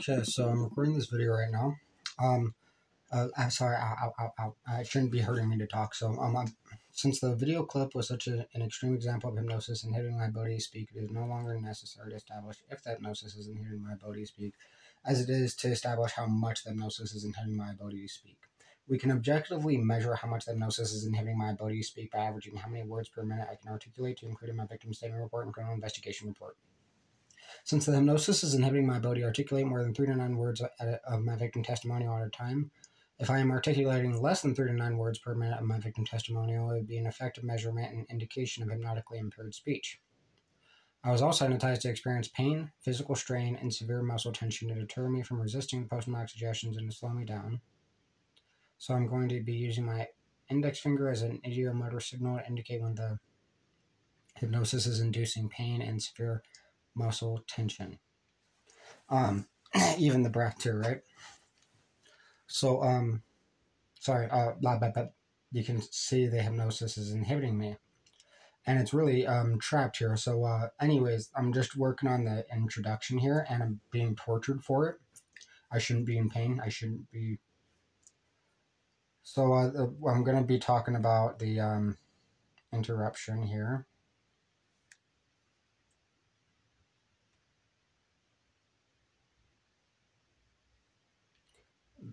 Okay, so I'm recording this video right now. I'm sorry, I shouldn't be hurting me to talk. Since the video clip was such an extreme example of hypnosis inhibiting my ability to speak, it is no longer necessary to establish if the hypnosis is inhibiting my ability to speak, as it is to establish how much the hypnosis is inhibiting my ability to speak. We can objectively measure how much the hypnosis is inhibiting my ability to speak by averaging how many words per minute I can articulate to include in my victim statement report and criminal investigation report. Since the hypnosis is inhibiting my ability to articulate more than 3 to 9 words of my victim testimonial at a time, if I am articulating less than 3 to 9 words per minute of my victim testimonial, it would be an effective measurement and indication of hypnotically impaired speech. I was also hypnotized to experience pain, physical strain, and severe muscle tension to deter me from resisting the post-hypnotic suggestions and to slow me down. So I'm going to be using my index finger as an idiomotor signal to indicate when the hypnosis is inducing pain and severe muscle tension. Even the breath too, right? So, you can see the hypnosis is inhibiting me. And it's really trapped here. So, anyways, I'm just working on the introduction here, and I'm being tortured for it. I shouldn't be in pain. I shouldn't be. So, I'm going to be talking about the interruption here.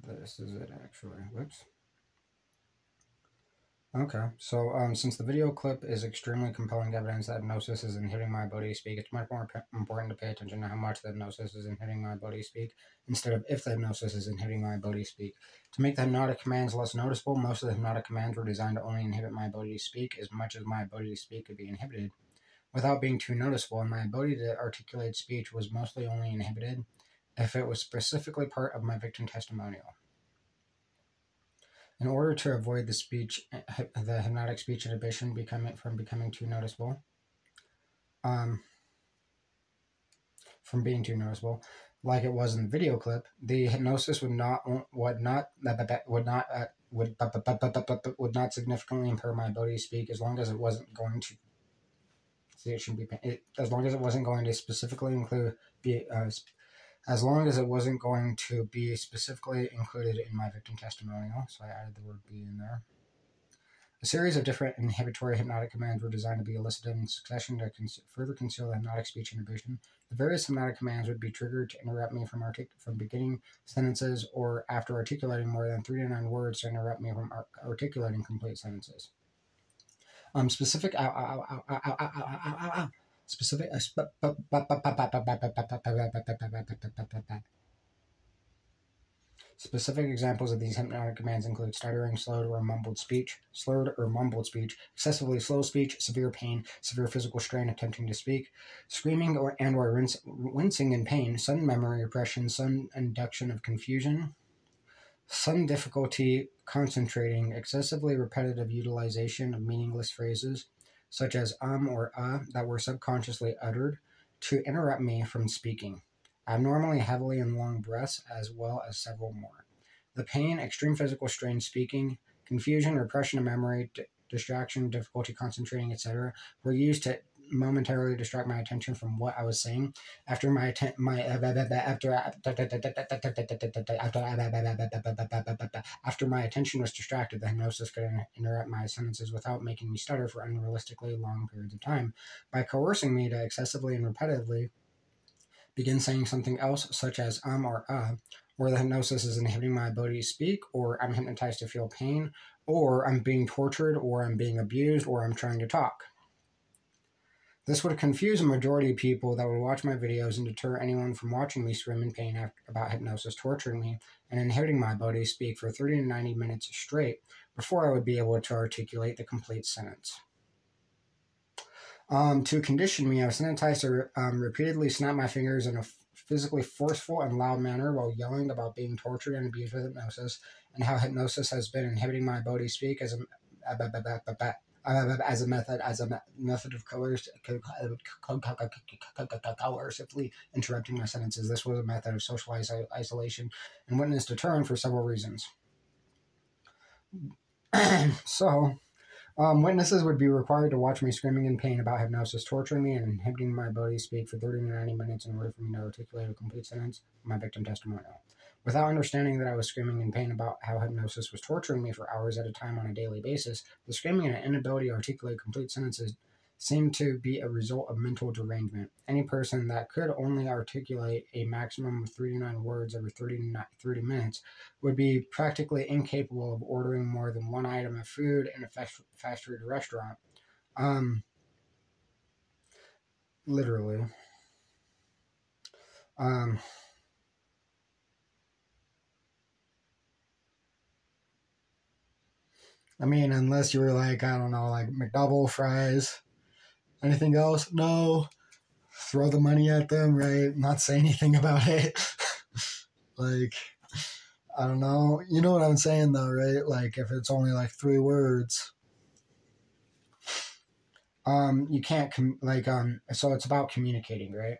This is it, actually. Whoops. Okay, so since the video clip is extremely compelling evidence that hypnosis is inhibiting my ability to speak, it's much more important to pay attention to how much the hypnosis is inhibiting my ability to speak, instead of if the hypnosis is inhibiting my ability to speak. To make the hypnotic commands less noticeable, most of the hypnotic commands were designed to only inhibit my ability to speak as much as my ability to speak could be inhibited, without being too noticeable, and my ability to articulate speech was mostly only inhibited if it was specifically part of my victim testimonial. In order to avoid the hypnotic speech inhibition from becoming too noticeable, like it was in the video clip, the hypnosis would not significantly impair my ability to speak as long as it wasn't going to. As long as it wasn't going to specifically as long as it wasn't going to be specifically included in my victim testimonial. So I added the word "be" in there. A series of different inhibitory hypnotic commands were designed to be elicited in succession to further conceal the hypnotic speech inhibition. The various hypnotic commands would be triggered to interrupt me from beginning sentences, or after articulating more than 3 to 9 words to interrupt me from articulating complete sentences. Specific examples of these hypnotic commands include stuttering, slurred or mumbled speech, excessively slow speech, severe pain, severe physical strain attempting to speak, screaming or wincing in pain, sudden memory repression, sudden induction of confusion, sudden difficulty concentrating, excessively repetitive utilization of meaningless phrases, such as or that were subconsciously uttered to interrupt me from speaking, abnormally heavily and long breaths, as well as several more. The pain, extreme physical strain speaking, confusion, repression of memory, distraction, difficulty concentrating, etc., were used to momentarily distract my attention from what I was saying. After my attention was distracted, the hypnosis could interrupt my sentences without making me stutter for unrealistically long periods of time by coercing me to excessively and repetitively begin saying something else, such as or where the hypnosis is inhibiting my ability to speak, or I'm hypnotized to feel pain, or I'm being tortured, or I'm being abused, or I'm trying to talk. This would confuse a majority of people that would watch my videos and deter anyone from watching me scream in pain about hypnosis torturing me and inhibiting my ability to speak for 30 to 90 minutes straight before I would be able to articulate the complete sentence. To condition me, I was hypnotized to repeatedly snap my fingers in a physically forceful and loud manner while yelling about being tortured and abused with hypnosis, and how hypnosis has been inhibiting my ability to speak as a method of coercively interrupting my sentences. This was a method of social isolation and witness deterrent for several reasons. So, Witnesses would be required to watch me screaming in pain about hypnosis, torturing me, and inhibiting my ability to speak for 30 to 90 minutes in order for me to articulate a complete sentence of my victim testimonial. Without understanding that I was screaming in pain about how hypnosis was torturing me for hours at a time on a daily basis, the screaming and inability to articulate complete sentences seemed to be a result of mental derangement. Any person that could only articulate a maximum of 3 to 9 words every 30 minutes would be practically incapable of ordering more than one item of food in a fast food restaurant. Literally. I mean, unless you were like, I don't know, like McDouble fries. Anything else? No. Throw the money at them, right? Not say anything about it. Like, I don't know. You know what I'm saying, though, right? Like, if it's only like 3 words, you can't, so it's about communicating, right?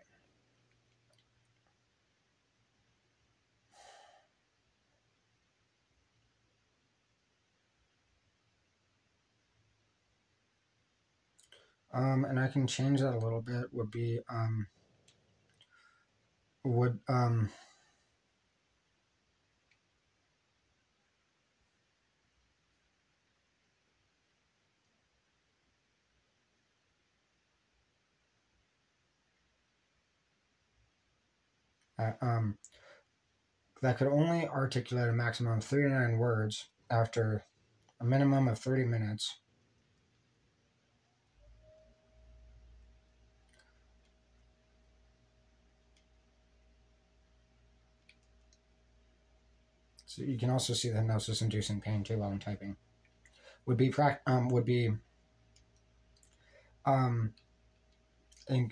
And I can change that a little bit, would be, that could only articulate a maximum of 39 words after a minimum of 30 minutes. So you can also see the hypnosis-inducing pain too while I'm typing. Would be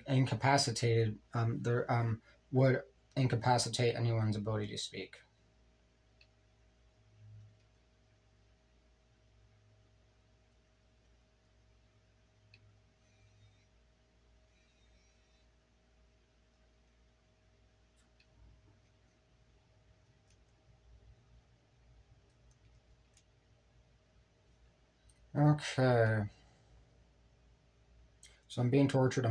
incapacitated. Would incapacitate anyone's ability to speak. Okay. So I'm being tortured.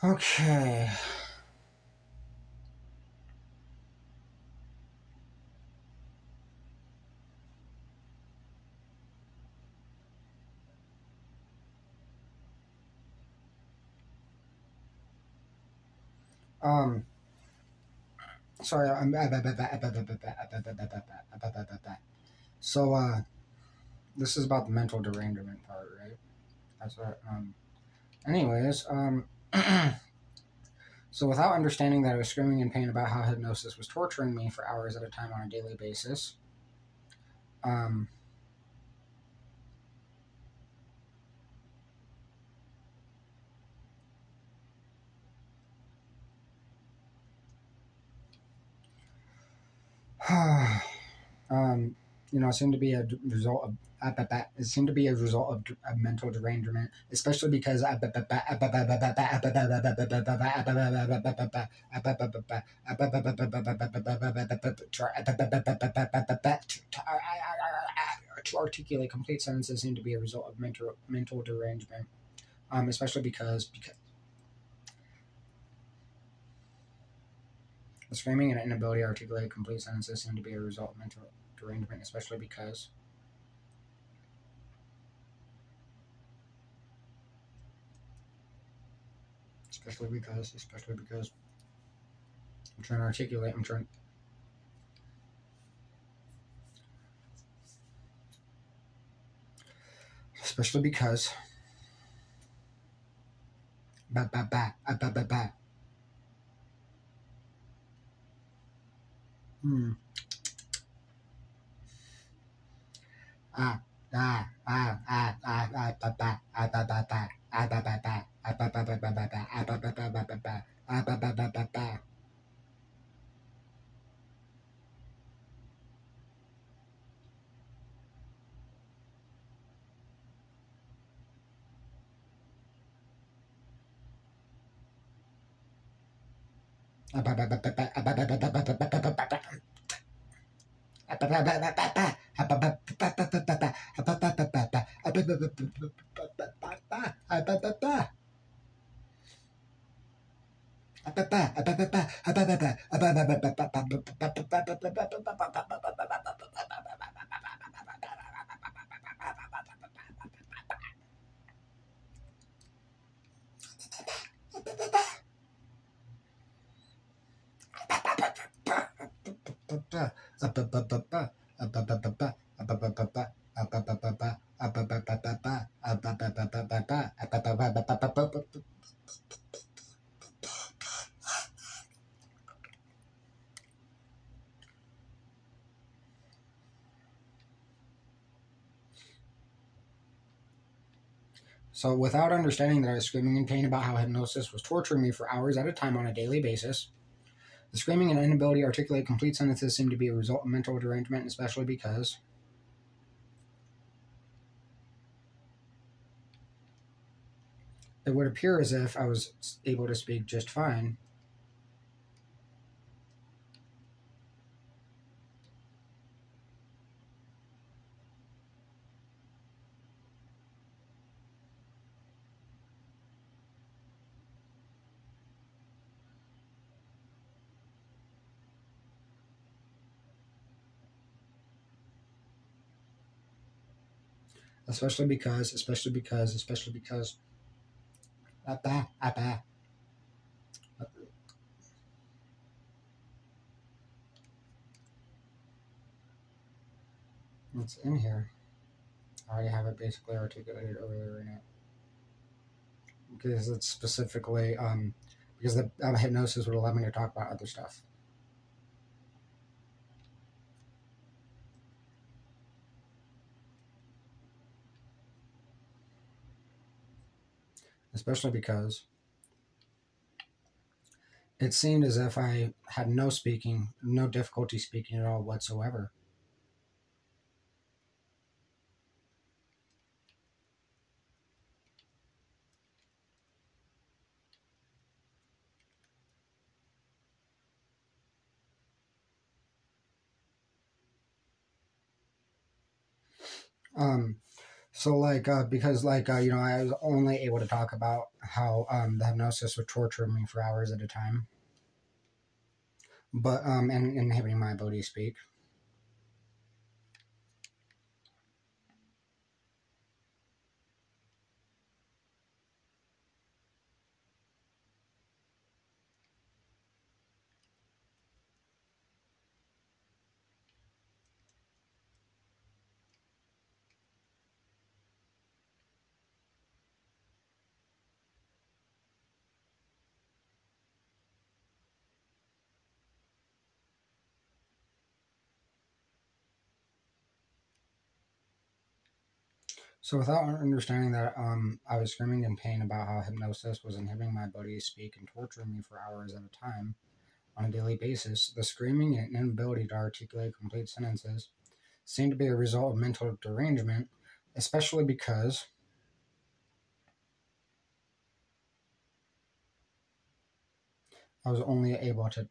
Okay. Sorry, so this is about the mental derangement part, right? That's what. Anyways, so without understanding that I was screaming in pain about how hypnosis was torturing me for hours at a time on a daily basis, it seemed to be a result of mental derangement, especially because to articulate complete sentences seemed to be a result of mental derangement, especially because the screaming and inability to articulate complete sentences seem to be a result of mental derangement, especially because I'm trying to articulate, especially because So, without understanding that I was screaming in pain about how hypnosis was torturing me for hours at a time on a daily basis, the screaming and inability to articulate complete sentences seemed to be a result of mental derangement, especially because it would appear as if I was able to speak just fine. Especially because. It's in here. I already have it basically articulated earlier in it. Because it's specifically, because the hypnosis would allow me to talk about other stuff. Especially because it seemed as if I had no difficulty speaking at all whatsoever. So because I was only able to talk about how the hypnosis would torture me for hours at a time, but and inhibiting my ability to speak. So without understanding that I was screaming in pain about how hypnosis was inhibiting my ability to speak and torturing me for hours at a time on a daily basis, the screaming and inability to articulate complete sentences seemed to be a result of mental derangement, especially because I was only able to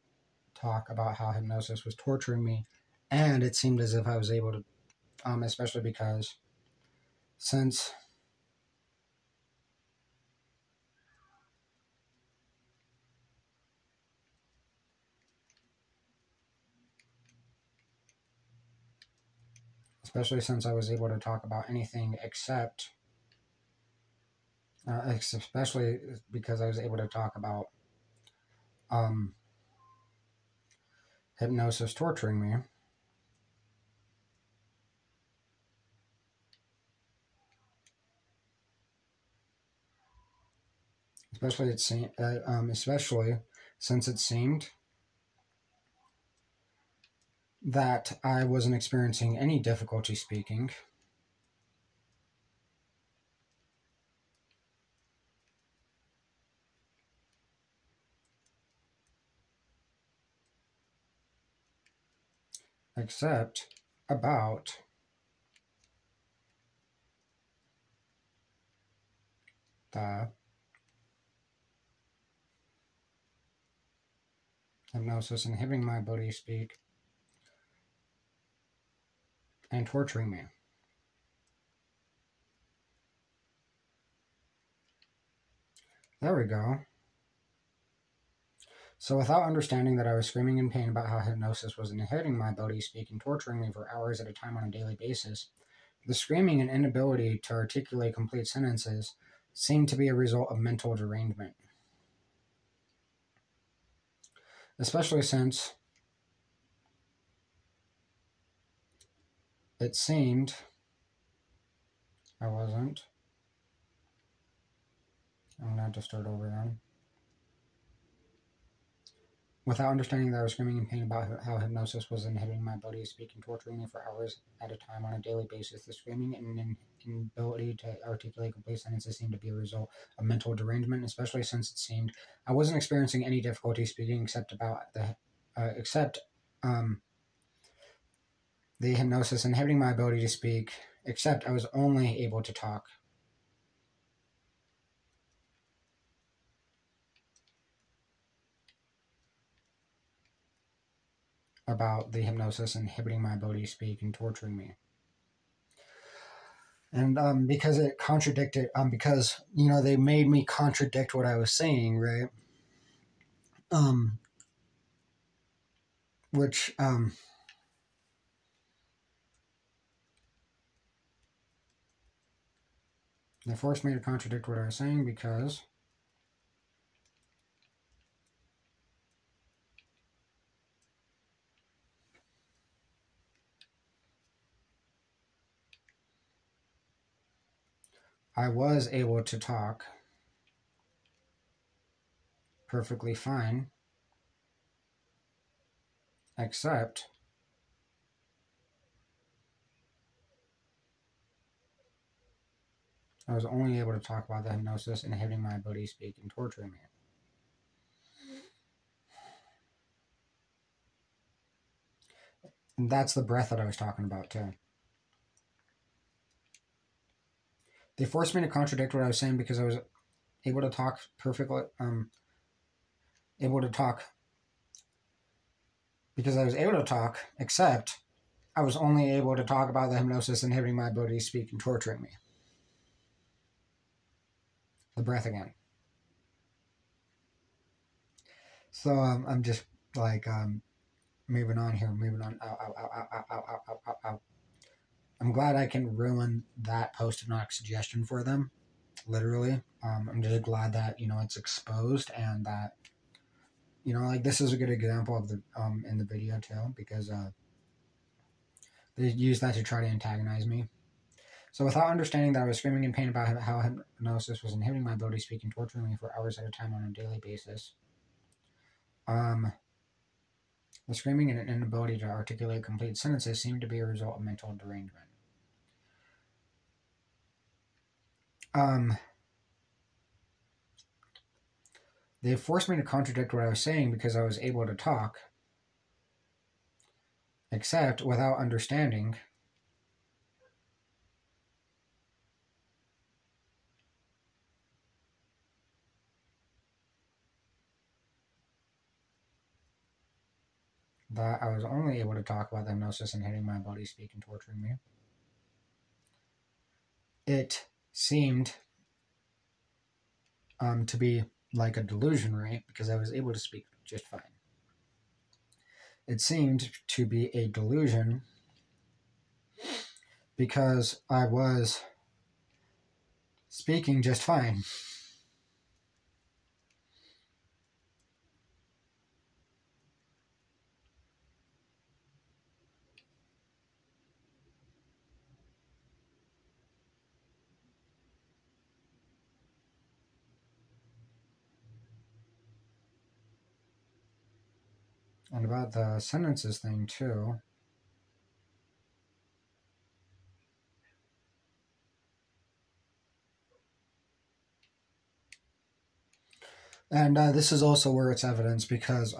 talk about how hypnosis was torturing me, and it seemed as if I was able to, especially because since I was able to talk about anything except, especially because I was able to talk about um, hypnosis torturing me. Especially since it seemed that I wasn't experiencing any difficulty speaking. Except about the hypnosis inhibiting my ability to speak and torturing me. There we go. So without understanding that I was screaming in pain about how hypnosis was inhibiting my ability to speak and torturing me for hours at a time on a daily basis, the screaming and inability to articulate complete sentences seemed to be a result of mental derangement. Especially since it seemed I wasn't. I'm going to have to start over then. Without understanding that I was screaming in pain about how hypnosis was inhibiting my ability to speak and torturing me for hours at a time on a daily basis, the screaming and inability to articulate complete sentences seemed to be a result of mental derangement, especially since it seemed I wasn't experiencing any difficulty speaking except the hypnosis inhibiting my ability to speak, except I was only able to talk. About the hypnosis inhibiting my ability to speak and torturing me. And because it contradicted, because, they made me contradict what I was saying, right? Which, they forced me to contradict what I was saying because I was able to talk perfectly fine, except I was only able to talk about the hypnosis inhibiting my ability to speak and torturing me. And that's the breath that I was talking about too. They forced me to contradict what I was saying because I was able to talk perfectly, except I was only able to talk about the hypnosis inhibiting my ability to speak and torturing me. The breath again. So I'm just like moving on here, moving on. Ow. I'm glad I can ruin that post-hypnotic suggestion for them, literally. I'm just glad that, it's exposed and that, this is a good example of the in the video too, because they used that to try to antagonize me. So without understanding that I was screaming in pain about how hypnosis was inhibiting my ability to speak and torturing me for hours at a time on a daily basis, the screaming and inability to articulate complete sentences seemed to be a result of mental derangement. They forced me to contradict what I was saying because I was able to talk, except without understanding that I was only able to talk about the hypnosis inhibiting my ability to speak and torturing me. It seemed to be like a delusion, right? Because I was able to speak just fine. It seemed to be a delusion because I was speaking just fine. And about the sentences thing too. And this is also where it's evidence because,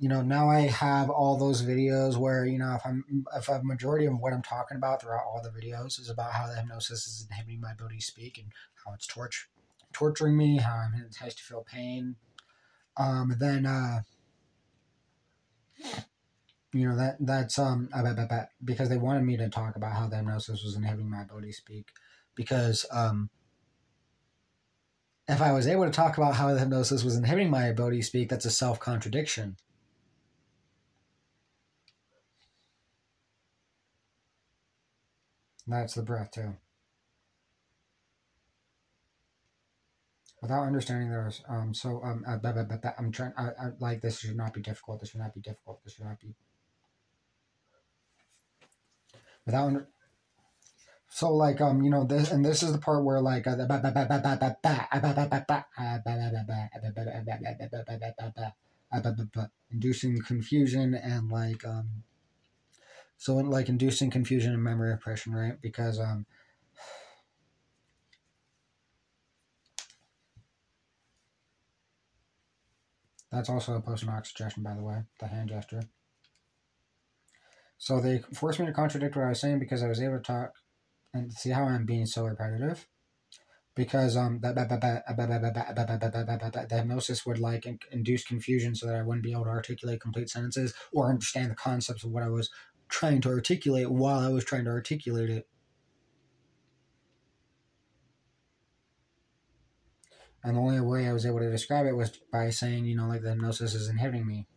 now I have all those videos where, if a majority of what I'm talking about throughout all the videos is about how the hypnosis is inhibiting my ability to speak and how it's torturing me, how I'm hypnotized to feel pain, then You know, that's because they wanted me to talk about how the hypnosis was inhibiting my ability to speak. Because if I was able to talk about how the hypnosis was inhibiting my ability to speak, that's a self-contradiction. That's the breath too. Without understanding those, I'm trying. Like, this should not be difficult. This should not be difficult. This should not be. Without under, so like you know, this, and this is the part where like inducing confusion and like so like inducing confusion and memory repression, right? Because that's also a post-traumatic suggestion, by the way, the hand gesture. So they forced me to contradict what I was saying because I was able to talk and see how I'm being so repetitive. Because the hypnosis would like induce confusion so that I wouldn't be able to articulate complete sentences or understand the concepts of what I was trying to articulate while I was trying to articulate it. And the only way I was able to describe it was by saying, you know, like the hypnosis is inhibiting me.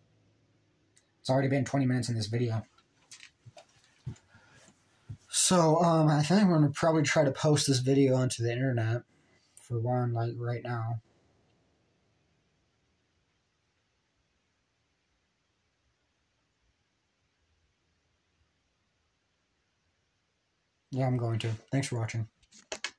It's already been 20 minutes in this video. So, I think I'm going to probably try to post this video onto the internet, for one, like right now. Yeah, I'm going to. Thanks for watching.